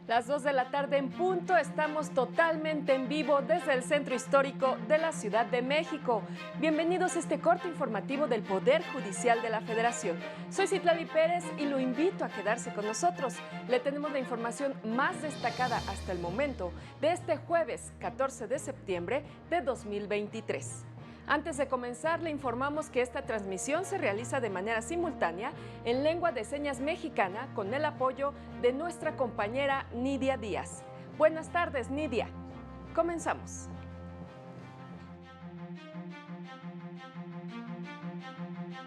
Las 2 de la tarde en punto, estamos totalmente en vivo desde el Centro Histórico de la Ciudad de México. Bienvenidos a este corte informativo del Poder Judicial de la Federación. Soy Citlali Pérez y lo invito a quedarse con nosotros. Le tenemos la información más destacada hasta el momento de este jueves 14 de septiembre de 2023. Antes de comenzar, le informamos que esta transmisión se realiza de manera simultánea en lengua de señas mexicana con el apoyo de nuestra compañera Nidia Díaz. Buenas tardes, Nidia. Comenzamos.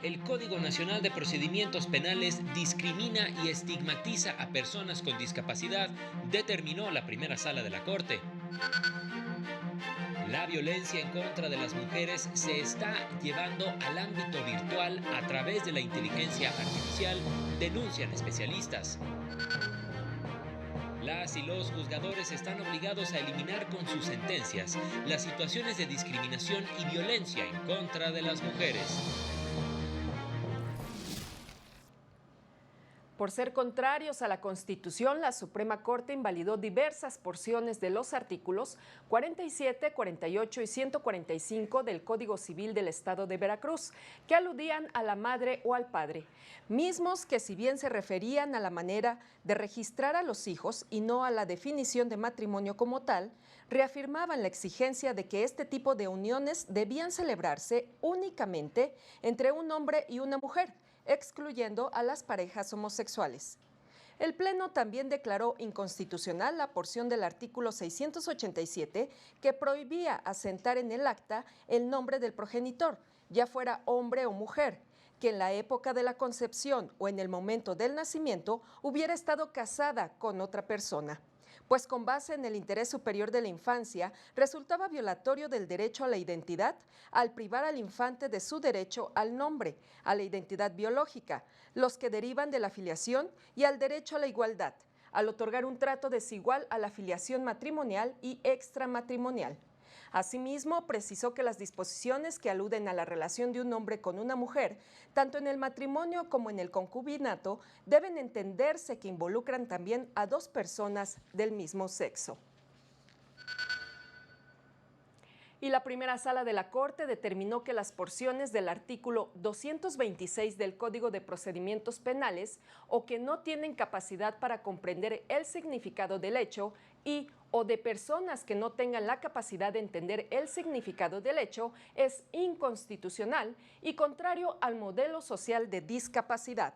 El Código Nacional de Procedimientos Penales discrimina y estigmatiza a personas con discapacidad, determinó la primera sala de la Corte. La violencia en contra de las mujeres se está llevando al ámbito virtual a través de la inteligencia artificial, denuncian especialistas. Las y los juzgadores están obligados a eliminar con sus sentencias las situaciones de discriminación y violencia en contra de las mujeres. Por ser contrarios a la Constitución, la Suprema Corte invalidó diversas porciones de los artículos 47, 48 y 145 del Código Civil del Estado de Veracruz, que aludían a la madre o al padre, mismos que si bien se referían a la manera de registrar a los hijos y no a la definición de matrimonio como tal, reafirmaban la exigencia de que este tipo de uniones debían celebrarse únicamente entre un hombre y una mujer, excluyendo a las parejas homosexuales. El Pleno también declaró inconstitucional la porción del artículo 687 que prohibía asentar en el acta el nombre del progenitor, ya fuera hombre o mujer, que en la época de la concepción o en el momento del nacimiento hubiera estado casada con otra persona, pues con base en el interés superior de la infancia resultaba violatorio del derecho a la identidad al privar al infante de su derecho al nombre, a la identidad biológica, los que derivan de la filiación y al derecho a la igualdad, al otorgar un trato desigual a la filiación matrimonial y extramatrimonial. Asimismo, precisó que las disposiciones que aluden a la relación de un hombre con una mujer, tanto en el matrimonio como en el concubinato, deben entenderse que involucran también a dos personas del mismo sexo. Y la primera sala de la Corte determinó que las porciones del artículo 226 del Código de Procedimientos Penales o que no tienen capacidad para comprender el significado del hecho y o de personas que no tengan la capacidad de entender el significado del hecho es inconstitucional y contrario al modelo social de discapacidad,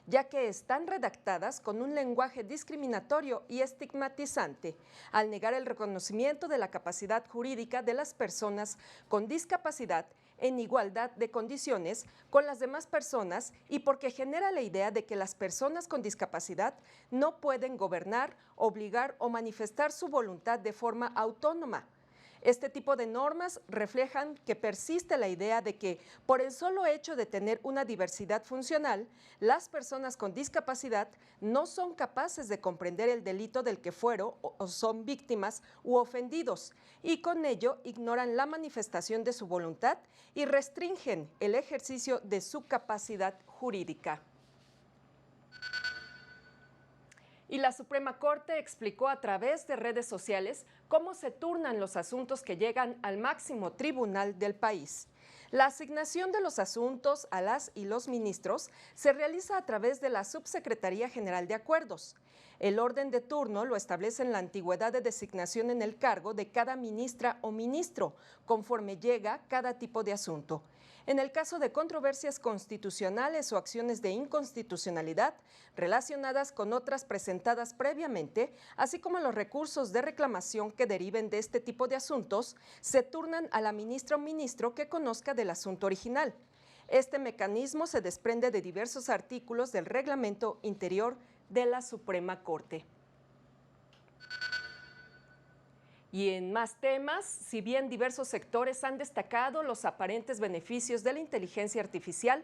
ya que están redactadas con un lenguaje discriminatorio y estigmatizante, al negar el reconocimiento de la capacidad jurídica de las personas con discapacidad en igualdad de condiciones con las demás personas y porque genera la idea de que las personas con discapacidad no pueden gobernar, obligar o manifestar su voluntad de forma autónoma. Este tipo de normas reflejan que persiste la idea de que, por el solo hecho de tener una diversidad funcional, las personas con discapacidad no son capaces de comprender el delito del que fueron o son víctimas u ofendidos, y con ello ignoran la manifestación de su voluntad y restringen el ejercicio de su capacidad jurídica. Y la Suprema Corte explicó a través de redes sociales cómo se turnan los asuntos que llegan al máximo tribunal del país. La asignación de los asuntos a las y los ministros se realiza a través de la Subsecretaría General de Acuerdos. El orden de turno lo establece en la antigüedad de designación en el cargo de cada ministra o ministro, conforme llega cada tipo de asunto. En el caso de controversias constitucionales o acciones de inconstitucionalidad relacionadas con otras presentadas previamente, así como los recursos de reclamación que deriven de este tipo de asuntos, se turnan a la ministra o ministro que conozca del asunto original. Este mecanismo se desprende de diversos artículos del reglamento interior de la Suprema Corte. Y en más temas, si bien diversos sectores han destacado los aparentes beneficios de la inteligencia artificial,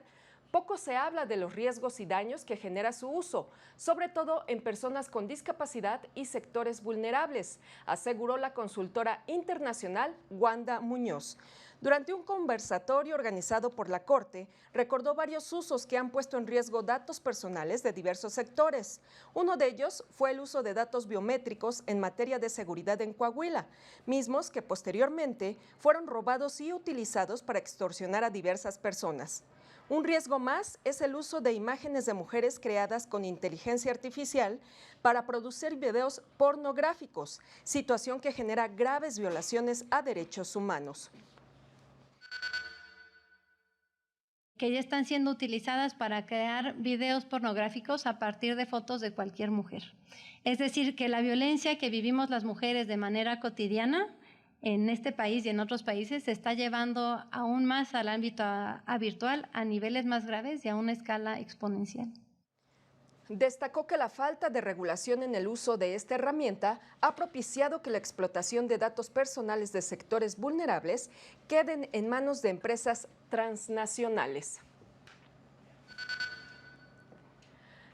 poco se habla de los riesgos y daños que genera su uso, sobre todo en personas con discapacidad y sectores vulnerables, aseguró la consultora internacional Wanda Muñoz. Durante un conversatorio organizado por la Corte, recordó varios usos que han puesto en riesgo datos personales de diversos sectores. Uno de ellos fue el uso de datos biométricos en materia de seguridad en Coahuila, mismos que posteriormente fueron robados y utilizados para extorsionar a diversas personas. Un riesgo más es el uso de imágenes de mujeres creadas con inteligencia artificial para producir videos pornográficos, situación que genera graves violaciones a derechos humanos. Que ya están siendo utilizadas para crear videos pornográficos a partir de fotos de cualquier mujer. Es decir, que la violencia que vivimos las mujeres de manera cotidiana en este país y en otros países se está llevando aún más al ámbito virtual a niveles más graves y a una escala exponencial. Destacó que la falta de regulación en el uso de esta herramienta ha propiciado que la explotación de datos personales de sectores vulnerables queden en manos de empresas transnacionales.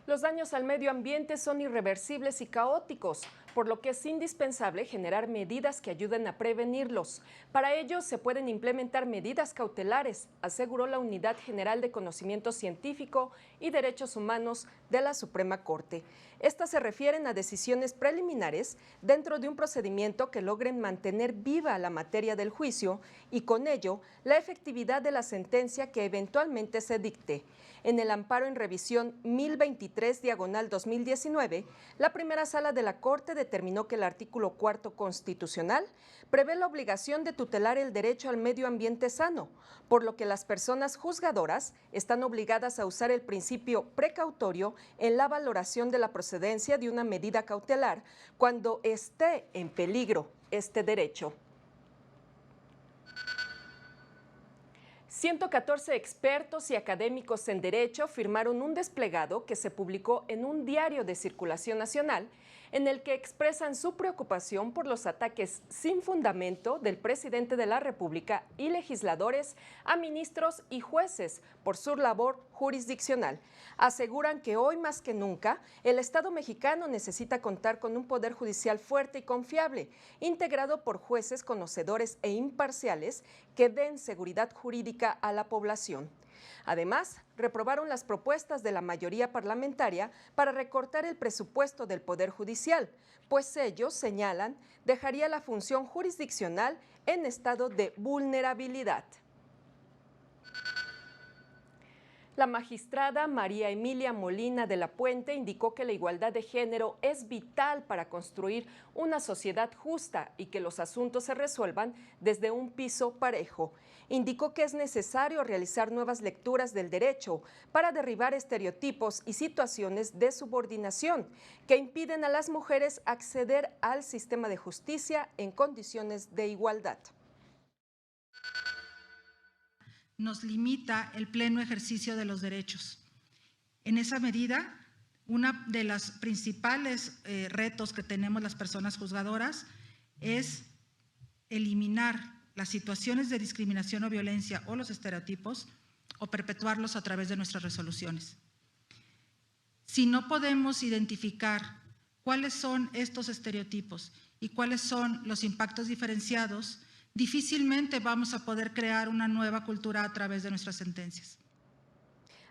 Los daños al medio ambiente son irreversibles y caóticos, por lo que es indispensable generar medidas que ayuden a prevenirlos. Para ello, se pueden implementar medidas cautelares, aseguró la Unidad General de Conocimiento Científico y Derechos Humanos de la Suprema Corte. Estas se refieren a decisiones preliminares dentro de un procedimiento que logren mantener viva la materia del juicio y con ello la efectividad de la sentencia que eventualmente se dicte. En el amparo en revisión 1023/2019, la primera sala de la Corte determinó que el artículo 4º constitucional prevé la obligación de tutelar el derecho al medio ambiente sano, por lo que las personas juzgadoras están obligadas a usar el principio precautorio en la valoración de la procedencia de una medida cautelar cuando esté en peligro este derecho. 114 expertos y académicos en Derecho firmaron un desplegado que se publicó en un diario de circulación nacional en el que expresan su preocupación por los ataques sin fundamento del presidente de la República y legisladores a ministros y jueces por su labor jurisdiccional. Aseguran que hoy más que nunca el Estado mexicano necesita contar con un poder judicial fuerte y confiable, integrado por jueces conocedores e imparciales que den seguridad jurídica a la población. Además, reprobaron las propuestas de la mayoría parlamentaria para recortar el presupuesto del Poder Judicial, pues ellos señalan dejaría la función jurisdiccional en estado de vulnerabilidad. La magistrada María Emilia Molina de la Puente indicó que la igualdad de género es vital para construir una sociedad justa y que los asuntos se resuelvan desde un piso parejo. Indicó que es necesario realizar nuevas lecturas del derecho para derribar estereotipos y situaciones de subordinación que impiden a las mujeres acceder al sistema de justicia en condiciones de igualdad. Nos limita el pleno ejercicio de los derechos. En esa medida, uno de los principales retos que tenemos las personas juzgadoras es eliminar las situaciones de discriminación o violencia o los estereotipos o perpetuarlos a través de nuestras resoluciones. Si no podemos identificar cuáles son estos estereotipos y cuáles son los impactos diferenciados, difícilmente vamos a poder crear una nueva cultura a través de nuestras sentencias.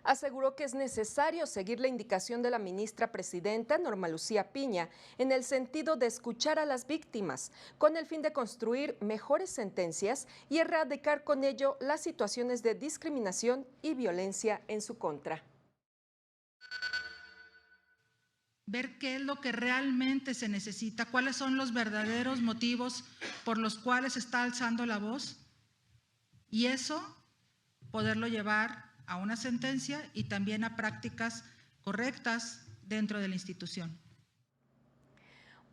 Aseguró que es necesario seguir la indicación de la ministra presidenta Norma Lucía Piña en el sentido de escuchar a las víctimas, con el fin de construir mejores sentencias y erradicar con ello las situaciones de discriminación y violencia en su contra. Ver qué es lo que realmente se necesita, cuáles son los verdaderos motivos por los cuales se está alzando la voz y eso poderlo llevar a una sentencia y también a prácticas correctas dentro de la institución.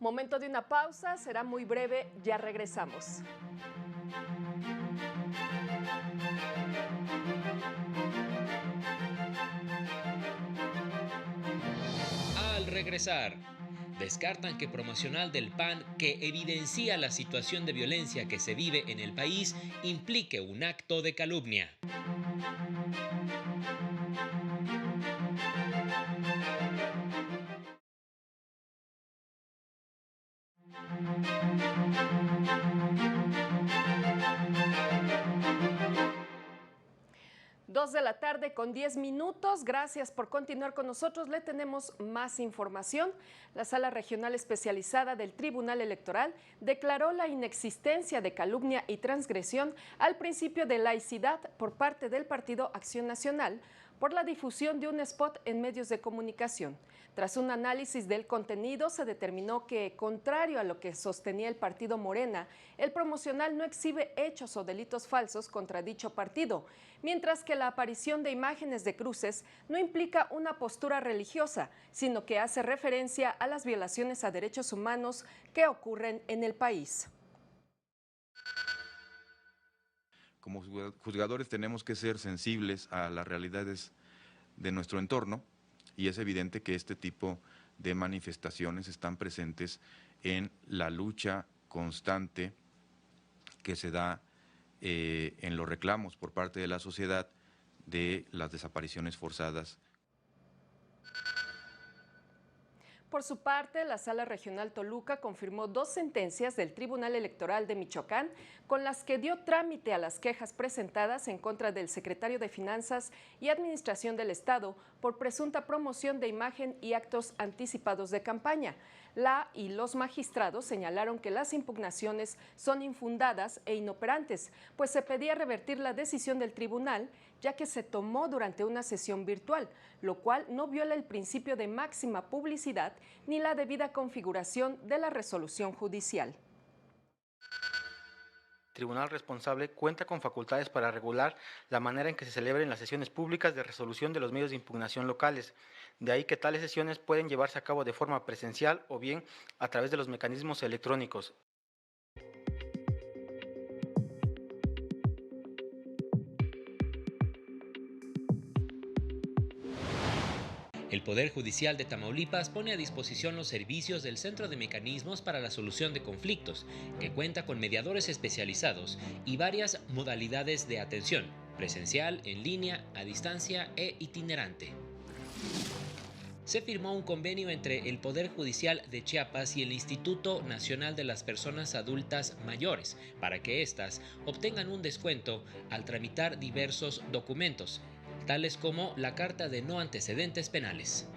Momento de una pausa, será muy breve, ya regresamos. Al regresar, descartan que promocional del PAN que evidencia la situación de violencia que se vive en el país implique un acto de calumnia. Dos de la tarde con 10 minutos. Gracias por continuar con nosotros. Le tenemos más información. La Sala Regional Especializada del Tribunal Electoral declaró la inexistencia de calumnia y transgresión al principio de laicidad por parte del Partido Acción Nacional por la difusión de un spot en medios de comunicación. Tras un análisis del contenido, se determinó que, contrario a lo que sostenía el partido Morena, el promocional no exhibe hechos o delitos falsos contra dicho partido, mientras que la aparición de imágenes de cruces no implica una postura religiosa, sino que hace referencia a las violaciones a derechos humanos que ocurren en el país. Como juzgadores tenemos que ser sensibles a las realidades de nuestro entorno y es evidente que este tipo de manifestaciones están presentes en la lucha constante que se da en los reclamos por parte de la sociedad de las desapariciones forzadas. Por su parte, la Sala Regional Toluca confirmó 2 sentencias del Tribunal Electoral de Michoacán con las que dio trámite a las quejas presentadas en contra del secretario de Finanzas y Administración del Estado por presunta promoción de imagen y actos anticipados de campaña. La y los magistrados señalaron que las impugnaciones son infundadas e inoperantes, pues se pedía revertir la decisión del tribunal, ya que se tomó durante una sesión virtual, lo cual no viola el principio de máxima publicidad ni la debida configuración de la resolución judicial. El tribunal responsable cuenta con facultades para regular la manera en que se celebren las sesiones públicas de resolución de los medios de impugnación locales. De ahí que tales sesiones pueden llevarse a cabo de forma presencial o bien a través de los mecanismos electrónicos. El Poder Judicial de Tamaulipas pone a disposición los servicios del Centro de Mecanismos para la Solución de Conflictos, que cuenta con mediadores especializados y varias modalidades de atención, presencial, en línea, a distancia e itinerante. Se firmó un convenio entre el Poder Judicial de Chiapas y el Instituto Nacional de las Personas Adultas Mayores para que éstas obtengan un descuento al tramitar diversos documentos, tales como la Carta de No Antecedentes Penales.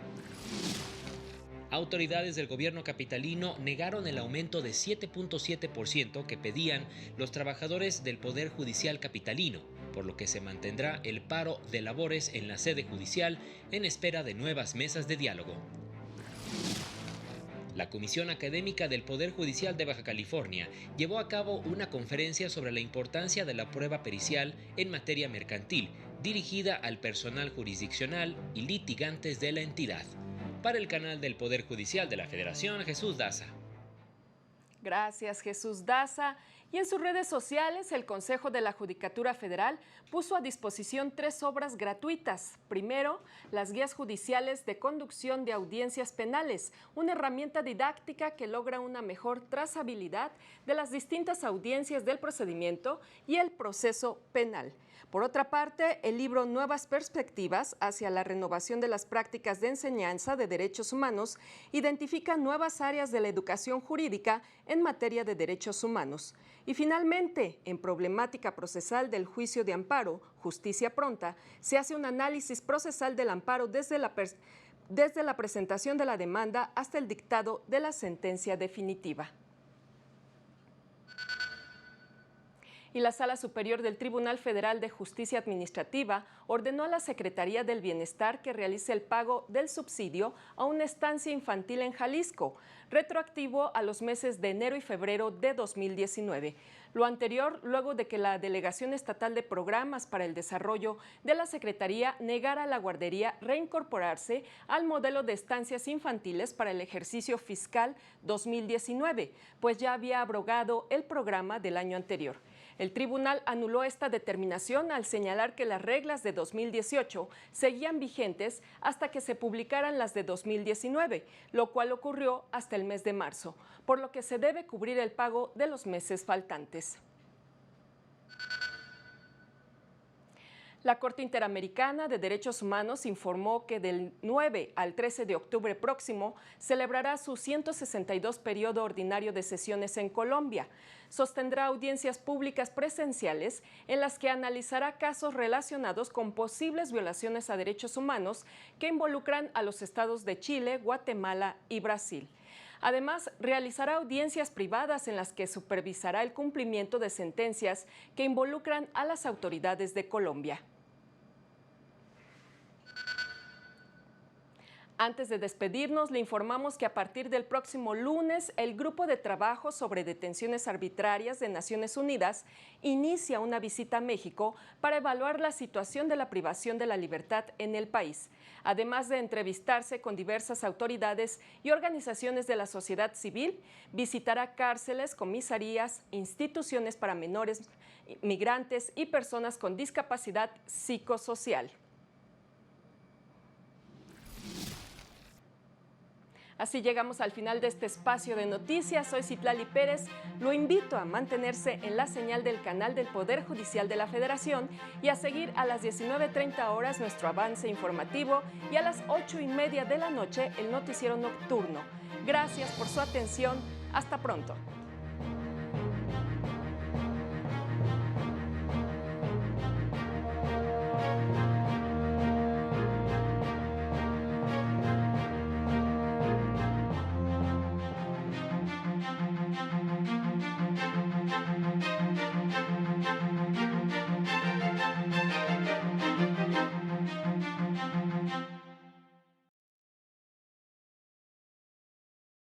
Autoridades del gobierno capitalino negaron el aumento de 7.7% que pedían los trabajadores del Poder Judicial capitalino, por lo que se mantendrá el paro de labores en la sede judicial en espera de nuevas mesas de diálogo. La Comisión Académica del Poder Judicial de Baja California llevó a cabo una conferencia sobre la importancia de la prueba pericial en materia mercantil, dirigida al personal jurisdiccional y litigantes de la entidad. Para el canal del Poder Judicial de la Federación, Jesús Daza. Gracias, Jesús Daza. Y en sus redes sociales, el Consejo de la Judicatura Federal puso a disposición 3 obras gratuitas. Primero, las guías judiciales de conducción de audiencias penales, una herramienta didáctica que logra una mejor trazabilidad de las distintas audiencias del procedimiento y el proceso penal. Por otra parte, el libro Nuevas Perspectivas hacia la renovación de las prácticas de enseñanza de derechos humanos identifica nuevas áreas de la educación jurídica en materia de derechos humanos. Y finalmente, en Problemática Procesal del Juicio de Amparo, Justicia Pronta, se hace un análisis procesal del amparo desde la presentación de la demanda hasta el dictado de la sentencia definitiva. Y la Sala Superior del Tribunal Federal de Justicia Administrativa ordenó a la Secretaría del Bienestar que realice el pago del subsidio a una estancia infantil en Jalisco, retroactivo a los meses de enero y febrero de 2019. Lo anterior, luego de que la Delegación Estatal de Programas para el Desarrollo de la Secretaría negara a la guardería reincorporarse al modelo de estancias infantiles para el ejercicio fiscal 2019, pues ya había abrogado el programa del año anterior. El tribunal anuló esta determinación al señalar que las reglas de 2018 seguían vigentes hasta que se publicaran las de 2019, lo cual ocurrió hasta el mes de marzo, por lo que se debe cubrir el pago de los meses faltantes. La Corte Interamericana de Derechos Humanos informó que del 9 al 13 de octubre próximo celebrará su 162 periodo ordinario de sesiones en Colombia. Sostendrá audiencias públicas presenciales en las que analizará casos relacionados con posibles violaciones a derechos humanos que involucran a los estados de Chile, Guatemala y Brasil. Además, realizará audiencias privadas en las que supervisará el cumplimiento de sentencias que involucran a las autoridades de Colombia. Antes de despedirnos, le informamos que a partir del próximo lunes, el Grupo de Trabajo sobre Detenciones Arbitrarias de Naciones Unidas inicia una visita a México para evaluar la situación de la privación de la libertad en el país, además de entrevistarse con diversas autoridades y organizaciones de la sociedad civil. Visitará cárceles, comisarías, instituciones para menores, migrantes y personas con discapacidad psicosocial. Así llegamos al final de este espacio de noticias. Soy Citlali Pérez. Lo invito a mantenerse en la señal del canal del Poder Judicial de la Federación y a seguir a las 19:30 horas nuestro avance informativo y a las 8:30 de la noche el noticiero nocturno. Gracias por su atención. Hasta pronto.